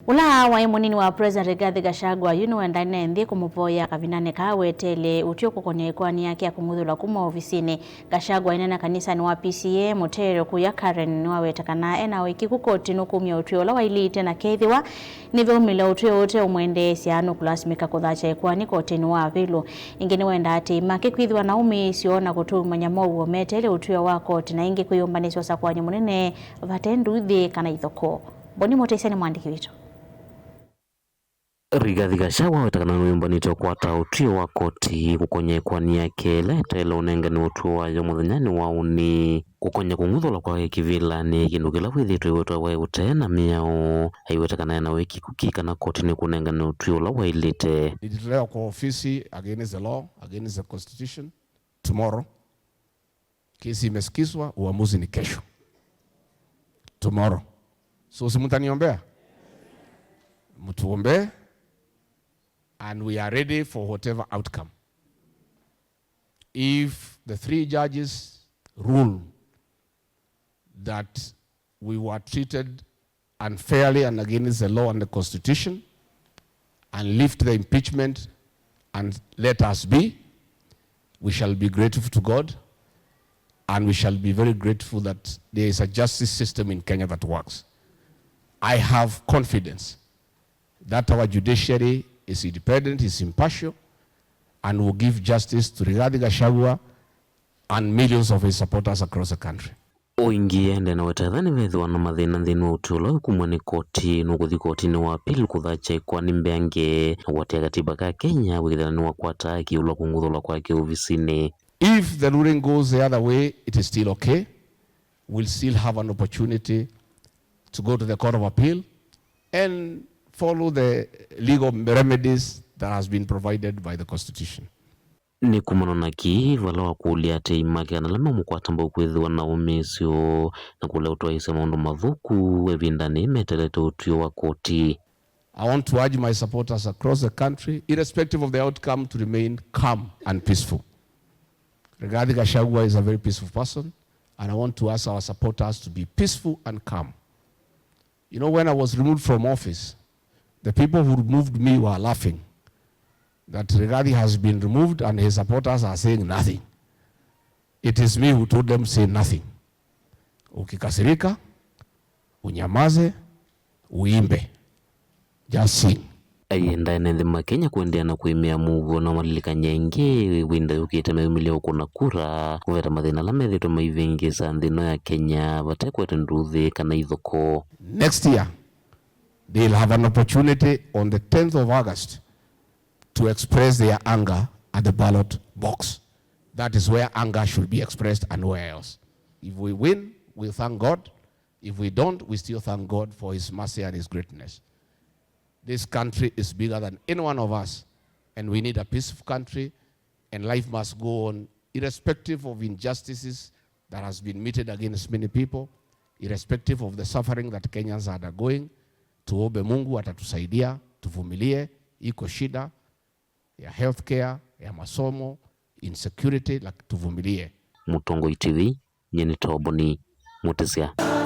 Ula wa Munini wa President Rigathi Gachagua wenda Enenthi kumuvoya Kavindani ka Weteele Utw'Io Kukon'ya Ikoani Yake ya kumuthula Kuma Uvisini. Gachagua Aineenea Kanisani wa PCEA Muteero Kuya Karen aweta Kana ena uikiiku Koti Nikumya Utw'Io la Wailite na kethiwa nithumile Utw'Io ute umwendeesya nukulasmika kuthacha Ikoani Koti wa vilu ingine wenda ati make kwithiwa na umisyo na gutumanya mauo Meteele Utw'Io wa Koti na ingi kuyumbaniswa sakwanya munene vatenduthi kana ithoko. Boni Muteisani mwandiki witu. Rigathi Gachagua wetakana nyumbanito kwata Utw'Io wa Koti Kukon'ya Ikoani Yake Eteele unengani Utw'Io Muthenya wauni Kukon'ya kung'uthula kwa kivila ni kindu kila withitwe wetwa wailite na miao aiwetakana na uikiiku kana Koti ni kunengani Utw'Io la Wailite. Nilitolewa kwa ofisi against the law, against the constitution tomorrow. Kesi imesikizwa, uamuzi ni kesho. Tomorrow. So simtaniombea? Mtuombe. And we are ready for whatever outcome. If the three judges rule that we were treated unfairly and against the law and the constitution and lift the impeachment and let us be, we shall be grateful to God and we shall be very grateful that there is a justice system in Kenya that works. I have confidence that our judiciary is independent, is impartial, and will give justice to Rigathi Gachagua and millions of his supporters across the country. Oingi ende na wetethani vethiwa na mathina nthini wa Utw'Io la ukumwa ni Koti nukuthi Koti ni wa pili kuthacha Ikoani mbeange gwatia katiba ka Kenya withirani wa kwata akiulwa kung'uthulwa kwake Uvisini. If the ruling goes the other way, it is still okay. We'll still have an opportunity to go to the Court of Appeal and follow the legal remedies that has been provided by the Constitution. Nikumya na vala wa kulia ati imake na lama mukwata mbao kwithiwa na umisyo na kule utwaisa maundu mathuku evindani metelete Utw'Io wa Koti. I want to urge my supporters across the country, irrespective of the outcome, to remain calm and peaceful. Rigathi Gachagua is a very peaceful person, and I want to ask our supporters to be peaceful and calm. You know, when I was removed from office, the people who removed me were laughing that Rigathi has been removed and his supporters are saying nothing. It is me who told them say nothing. Ukikasirika, unyamaze, uimbe. Just sing. Ayenda Enenthi makenya kuendea na kuimia mugo na malilika ingi winda yukite meumile ukuna kura uveta mathina la methitwe maivingisa nthino ya Kenya vatekwete nduthi kana ithoko. Next year, they'll have an opportunity on the 10th of August to express their anger at the ballot box. That is where anger should be expressed and nowhere else. If we win, we thank God. If we don't, we still thank God for his mercy and his greatness. This country is bigger than any one of us, and we need a peaceful country, and life must go on irrespective of injustices that has been meted against many people, irrespective of the suffering that Kenyans are undergoing. Tuombe Mungu atatusaidia, tuvumilie, iko shida ya healthcare, ya masomo, insecurity, tuvumilie. Mutongo TV, Nyeni Toboni, Mutesia.